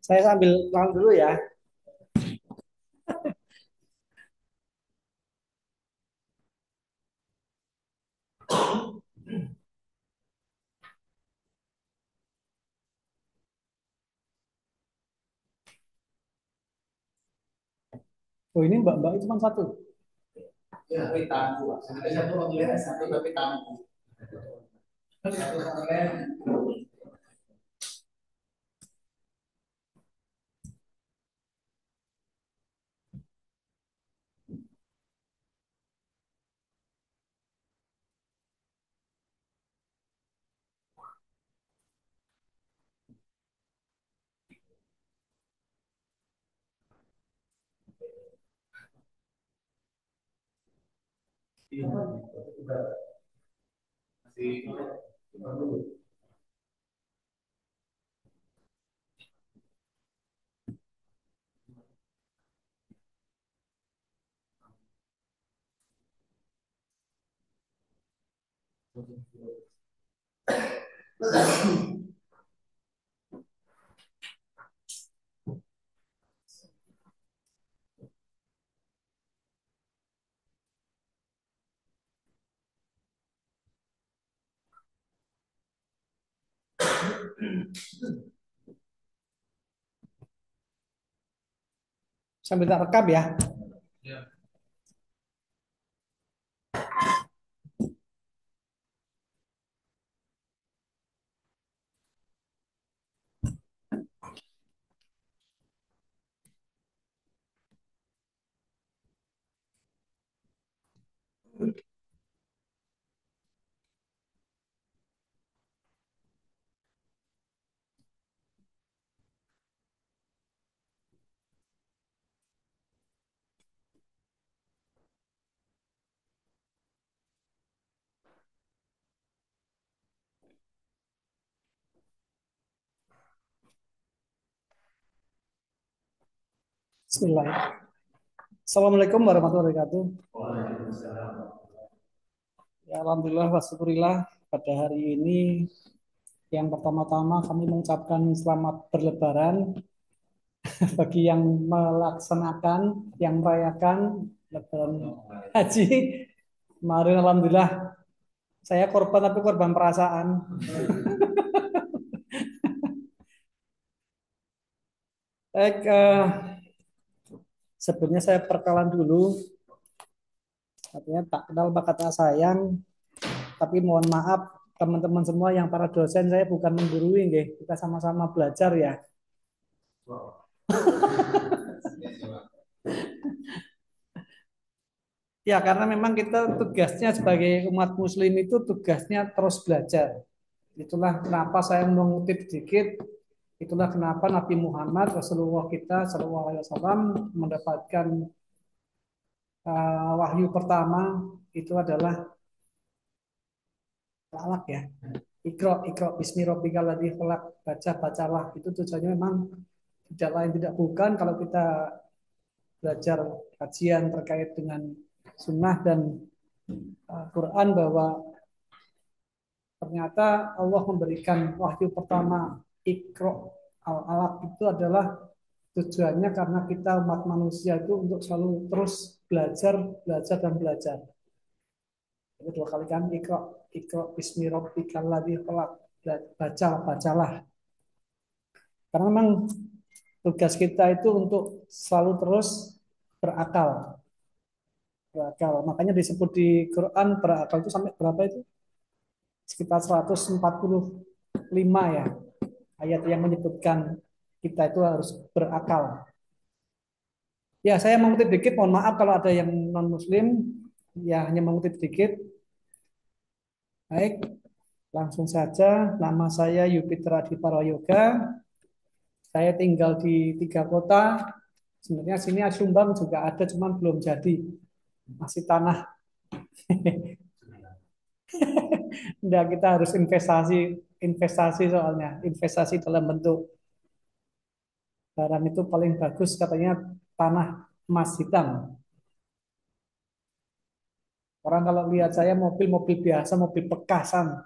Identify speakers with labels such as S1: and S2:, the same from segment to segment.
S1: Saya sambil ulang dulu ya. Oh ini mbak-mbak itu cuma satu. Ya, tapi tamu. Ada satu pemilihan satu tapi tamu. Satu kemarin. Sambil tak rekam ya. Bismillah. Assalamualaikum warahmatullahi wabarakatuh. Ya, alhamdulillah wa syukurillah pada hari ini yang pertama-tama kami mengucapkan selamat berlebaran bagi yang melaksanakan, yang merayakan lebaran haji. Kemarin alhamdulillah saya korban tapi korban perasaan. Baik, sebelumnya saya perkenalan dulu. Artinya tak kenal maka tak sayang. Tapi mohon maaf teman-teman semua yang para dosen saya bukan menggurui, nggih. Kita sama-sama belajar ya. Ya, karena memang kita tugasnya sebagai umat muslim itu tugasnya terus belajar. Itulah kenapa saya mengutip sedikit. Itulah kenapa Nabi Muhammad Rasulullah kita Shallallahu Alaihi Wasallam mendapatkan wahyu pertama itu adalah talak ya. Ikro, ikro, bismi rabbikal ladzi khalaq, baca, bacalah. Itu tujuannya memang tidak lain tidak bukan kalau kita belajar kajian terkait dengan sunnah dan Quran bahwa ternyata Allah memberikan wahyu pertama Iqra al-alaq itu adalah tujuannya karena kita umat manusia itu untuk selalu terus belajar, belajar dan belajar. Itu dua kali kan Iqra, Iqra bismi rabbikal ladzi khalaq. Baca, bacalah. Karena memang tugas kita itu untuk selalu terus berakal. Berakal. Makanya disebut di Quran berakal itu sampai berapa itu? Sekitar 145 ya. Ayat yang menyebutkan kita itu harus berakal. Ya, saya mengutip dikit, mohon maaf kalau ada yang non-muslim, ya hanya mengutip dikit. Baik, langsung saja. Nama saya Yupiter Adi Prayoga. Saya tinggal di 3 kota. Sebenarnya sini Sumbang juga ada, cuman belum jadi. Masih tanah. Enggak, kita harus investasi, investasi soalnya, investasi dalam bentuk barang itu paling bagus katanya tanah emas hitam. Orang kalau lihat saya mobil-mobil biasa, mobil bekasan,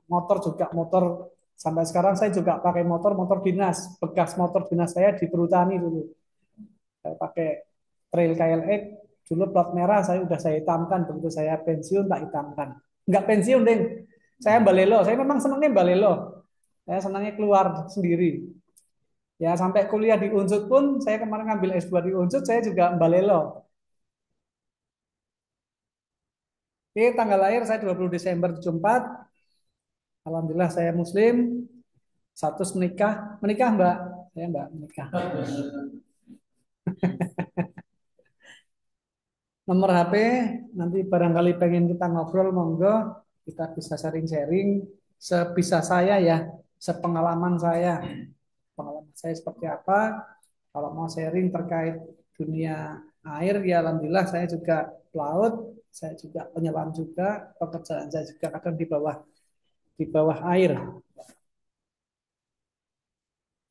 S1: motor juga motor Sampai sekarang saya juga pakai motor dinas, bekas motor dinas saya di Perhutani dulu. Saya pakai Trail KLX, dulu plat merah saya hitamkan, begitu saya pensiun tak hitamkan. Enggak pensiun, Ding. Saya balelo, saya memang senangnya balelo. Saya senangnya keluar sendiri. Ya sampai kuliah di Unsut pun, saya kemarin ngambil S2 di Unsut, saya juga balelo. Oke, tanggal lahir saya 20 Desember 74. Alhamdulillah saya Muslim. Status menikah, menikah Mbak. Saya Mbak menikah. Nomor HP nanti barangkali pengen kita ngobrol, monggo kita bisa sharing-sharing sebisa saya ya, sepengalaman saya. Pengalaman saya seperti apa? Kalau mau sharing terkait dunia air, ya alhamdulillah saya juga pelaut, saya juga penyelam juga, pekerjaan saya juga kadang di bawah air.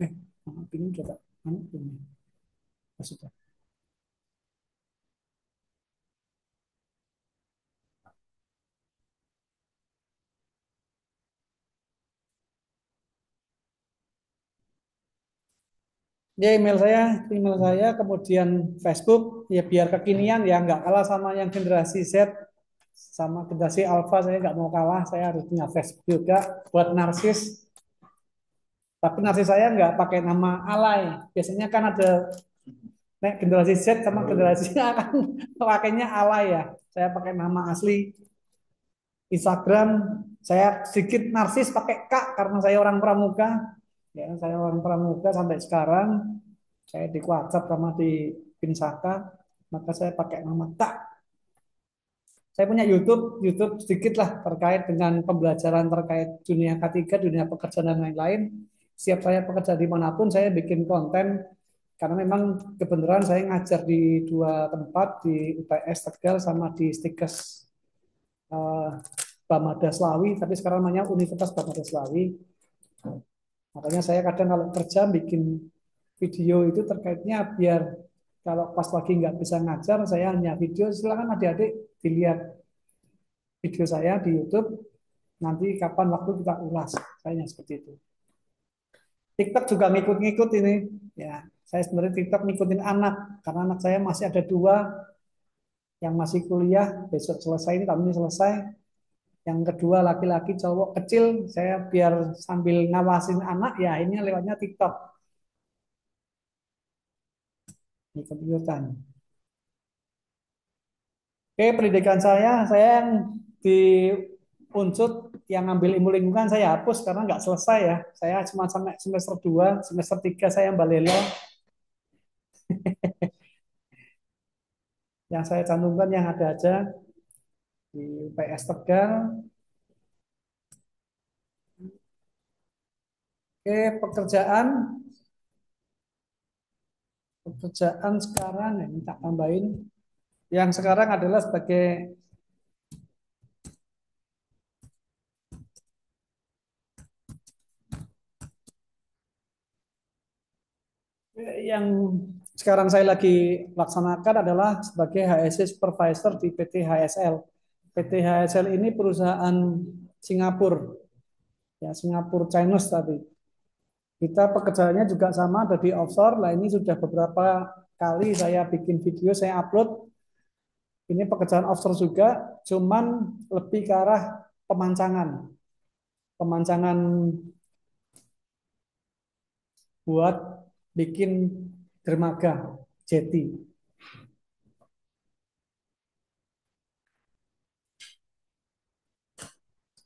S1: Eh, ini coba, ini sudah. Ya email saya, kemudian Facebook, ya biar kekinian ya nggak kalah sama yang generasi Z, sama generasi Alpha saya nggak mau kalah, saya harus punya Facebook juga buat narsis. Tapi narsis saya nggak pakai nama alay. Biasanya kan ada generasi Z sama generasinya kan pakainya alay ya. Saya pakai nama asli. Instagram saya sedikit narsis pakai K karena saya orang pramuka. Ya, saya orang pramuka sampai sekarang. Saya di WhatsApp sama di Pinsaka, maka saya pakai nama Tak. Saya punya YouTube sedikit lah terkait dengan pembelajaran terkait dunia ketiga, dunia pekerjaan dan lain-lain. Setiap saya bekerja dimanapun, saya bikin konten karena memang kebenaran saya ngajar di dua tempat, di UPS Tegal sama di Stikes eh, Bamada Slawi, tapi sekarang namanya Universitas Bamada Slawi. Makanya saya kadang kalau kerja bikin video itu terkaitnya biar kalau pas lagi nggak bisa ngajar, saya hanya video. Silakan adik-adik dilihat video saya di YouTube. Nanti kapan waktu kita ulas. Saya seperti itu. TikTok juga ngikut-ngikut ini. Ya, saya sebenarnya TikTok ngikutin anak karena anak saya masih ada dua yang masih kuliah. Besok selesai ini, tahun ini selesai. Yang kedua laki-laki cowok kecil. Saya biar sambil ngawasin anak, ya ini lewatnya TikTok. Ikut-ikutan. Oke, pendidikan saya yang di Unsut yang ngambil ilmu lingkungan saya hapus karena nggak selesai ya. Saya cuma sampai semester 2, semester 3 saya balelo. Yang saya cantumkan yang ada aja di UPS Tegal. Oke, pekerjaan sekarang ini tak tambahin. Yang sekarang adalah sebagai yang sekarang saya lagi laksanakan adalah sebagai HSE Supervisor di PT HSL. PT HSL ini perusahaan Singapura, ya Singapura Chinese tadi. Kita pekerjaannya juga sama, ada di offshore. Lah ini sudah beberapa kali saya bikin video, saya upload. Ini pekerjaan offshore juga, cuman lebih ke arah pemancangan. Pemancangan buat bikin dermaga, jeti.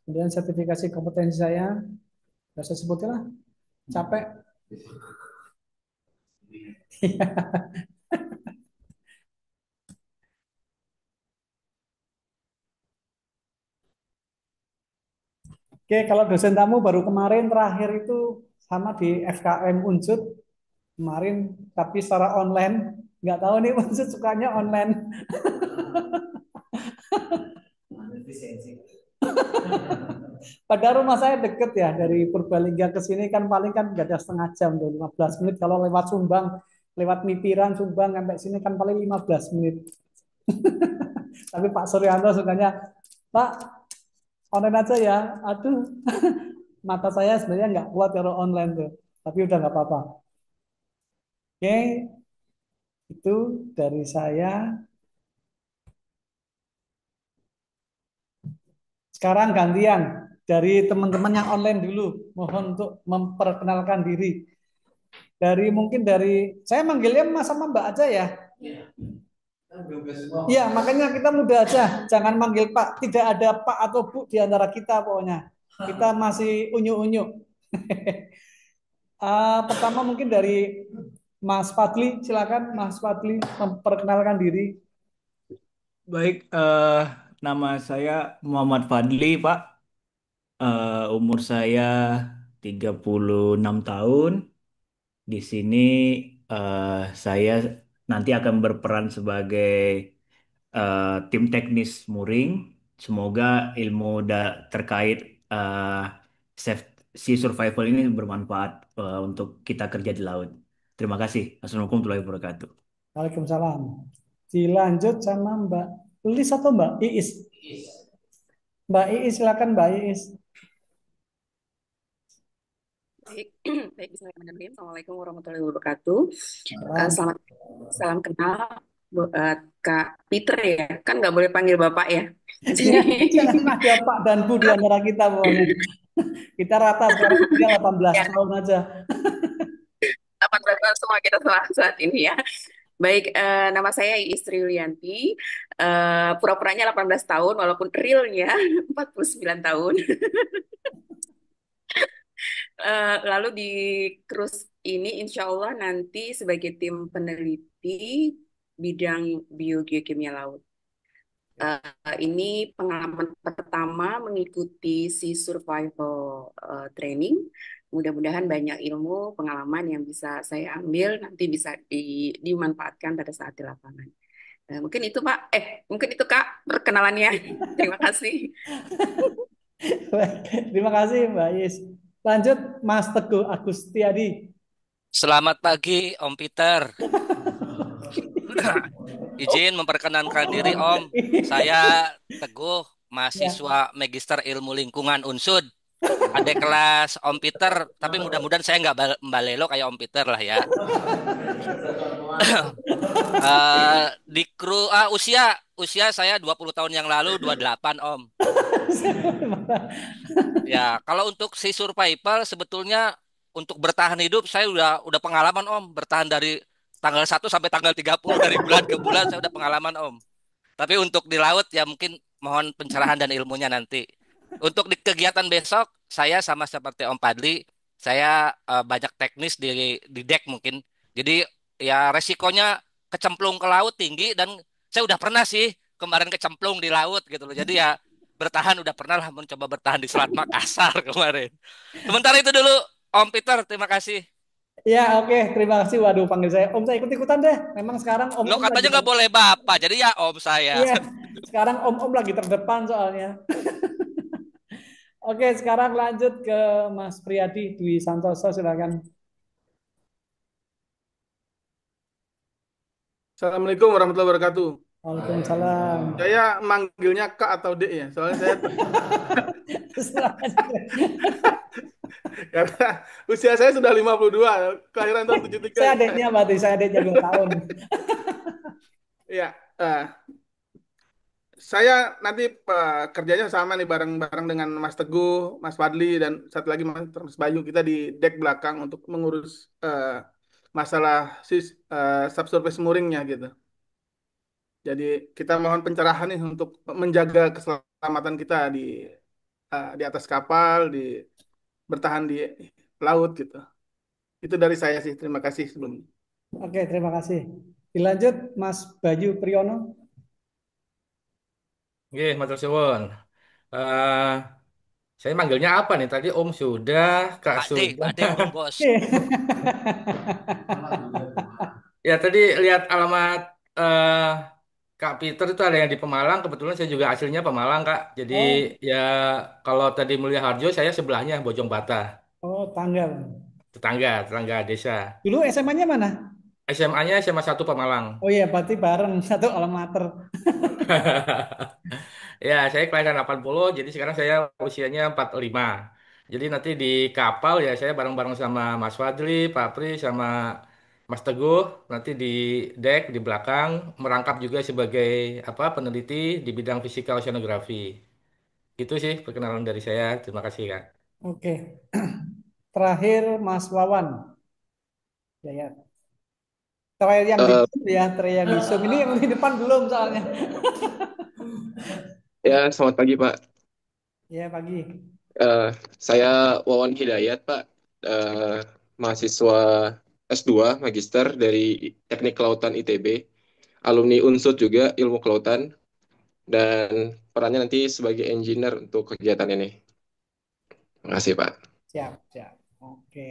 S1: Kemudian sertifikasi kompetensi saya, sudah saya sebutkan lah, capek. Oke, kalau dosen tamu baru kemarin terakhir itu sama di FKM Unsut kemarin, tapi secara online. Nggak tahu nih Unsut sukanya online. Padahal rumah saya deket ya, dari Purbalingga ke sini kan paling kan nggak ada setengah jam tuh, 15 menit. Kalau lewat Sumbang, lewat Mitiran, Sumbang sampai sini kan paling 15 menit. Tapi Pak Suryanto sukanya, Pak, online aja ya. Aduh, Mata saya sebenarnya nggak kuat kalau online tuh, tapi udah nggak apa-apa. Oke, itu dari saya. Sekarang gantian dari teman-teman yang online dulu. Mohon untuk memperkenalkan diri. Mungkin dari saya manggilnya Mas sama Mbak aja ya. Iya, makanya kita mudah aja, jangan manggil Pak. Tidak ada Pak atau Bu di antara kita pokoknya. Kita masih unyu-unyu. Pertama mungkin dari Mas Fadli, silakan Mas Fadli memperkenalkan diri.
S2: Baik, nama saya Muhammad Fadli, Pak. Umur saya 36 tahun. Di sini eh, saya nanti akan berperan sebagai tim teknis mooring. Semoga ilmu terkait eh, sea survival ini bermanfaat untuk kita kerja di laut. Terima kasih. Assalamualaikum warahmatullahi wabarakatuh.
S1: Waalaikumsalam. Dilanjut sama Mbak Lis atau Mbak Iis? Mbak Iis, silakan Mbak Iis.
S3: Baik, baik, bismillahirrahmanirrahim. Assalamualaikum warahmatullahi wabarakatuh.
S1: Salam.
S3: Selamat salam kenal Kak Peter ya. Kan nggak boleh panggil Bapak ya.
S1: Iya,
S3: Jadi
S1: jangan ada Pak dan Bu di antara kita pokoknya. Kita rata sekarang usia 18
S3: ya,
S1: tahun aja.
S3: 18 tahun semua kita saat ini ya. Baik, nama saya Istri Yulianti. Pura-puranya 18 tahun walaupun realnya 49 tahun. Lalu di cruise ini insya Allah nanti sebagai tim peneliti bidang biogeokimia laut. Ini pengalaman pertama mengikuti Sea Survival Training. Mudah-mudahan banyak ilmu, pengalaman yang bisa saya ambil, nanti bisa dimanfaatkan pada saat di lapangan. Mungkin itu Pak, mungkin itu Kak perkenalannya. Terima kasih.
S1: Terima kasih Mbak Iis. Lanjut Mas Teguh Agustiadi.
S4: Selamat pagi, Om Peter. Izin memperkenalkan diri, Om. Saya Teguh,
S1: Ya,
S4: mahasiswa Magister Ilmu Lingkungan UNSUD. Adik kelas Om Peter, tapi mudah-mudahan saya nggak mbalelo kayak Om Peter lah ya. Di kru usia usia saya 20 tahun yang lalu 28, Om. Ya, kalau untuk si survival sebetulnya untuk bertahan hidup saya udah pengalaman Om, bertahan dari tanggal 1 sampai tanggal 30 dari bulan ke bulan saya udah pengalaman Om. Tapi untuk di laut ya mungkin mohon pencerahan dan ilmunya nanti. Untuk di kegiatan besok saya sama seperti Om Padli, saya banyak teknis di deck mungkin. Jadi ya resikonya kecemplung ke laut tinggi dan saya udah pernah sih kemarin kecemplung di laut gitu loh. Jadi ya bertahan udah pernah lah mencoba bertahan di Selat Makassar kemarin. Sementara itu dulu Om Peter, terima kasih.
S1: ya oke, terima kasih. Waduh, panggil saya Om, saya ikut-ikutan deh. Memang sekarang
S4: Lo
S1: Om lagi
S4: katanya nggak boleh Bapak, jadi ya Om saya.
S1: iya, sekarang Om lagi terdepan soalnya. Oke, sekarang lanjut ke Mas Priyadi Dwi Santoso, silakan.
S5: Assalamualaikum warahmatullahi wabarakatuh.
S1: Waalaikumsalam.
S5: Saya manggilnya Kak atau Dek ya, soalnya saya karena usia saya sudah 52, kelahiran tahun 73.
S1: Saya adiknya berarti, saya adiknya 2 tahun.
S5: Ya, saya nanti kerjanya sama nih bareng-bareng dengan Mas Teguh, Mas Fadli dan satu lagi Mas Bayu. Kita di deck belakang untuk mengurus masalah subsurface mooringnya gitu. Jadi kita mohon pencerahan nih untuk menjaga keselamatan kita di atas kapal, bertahan di laut gitu. Itu dari saya sih. Terima kasih sebelumnya.
S1: Oke, terima kasih. Dilanjut Mas Bayu Priyono.
S6: Oke, matur suwun. Eh, saya manggilnya apa nih? Tadi Om sudah, Kak sudah.
S4: Pak D dong bos.
S6: Ya tadi lihat alamat eh, Kak Peter itu ada yang di Pemalang. Kebetulan saya juga aslinya Pemalang, Kak. Jadi
S1: Oh,
S6: ya kalau tadi Mulia Harjo, saya sebelahnya Bojong Bata,
S1: oh tanggal.
S6: tetangga desa.
S1: Dulu SMA-nya mana?
S6: SMA-nya SMA 1 Pemalang.
S1: Oh iya, berarti bareng satu alma mater.
S6: Ya, saya kelahiran 80, jadi sekarang saya usianya 45. Jadi nanti di kapal ya saya bareng-bareng sama Mas Fadli, Pak Pri, sama Mas Teguh. Nanti di deck di belakang merangkap juga sebagai apa peneliti di bidang fisika oceanografi. Itu sih perkenalan dari saya. Terima kasih Kak.
S1: Oke. Terakhir Mas Wawan. Ya, ya. Terakhir yang di
S7: Eh,
S1: ya, terakhir yang di Zoom. Ini yang di depan belum soalnya.
S7: ya, selamat pagi Pak.
S1: Ya, pagi.
S7: Eh, saya Wawan Hidayat Pak, Eh, mahasiswa S2 Magister dari Teknik Kelautan ITB, alumni Unsud juga Ilmu Kelautan, dan perannya nanti sebagai engineer untuk kegiatan ini. Terima kasih Pak.
S1: Siap, siap. Oke.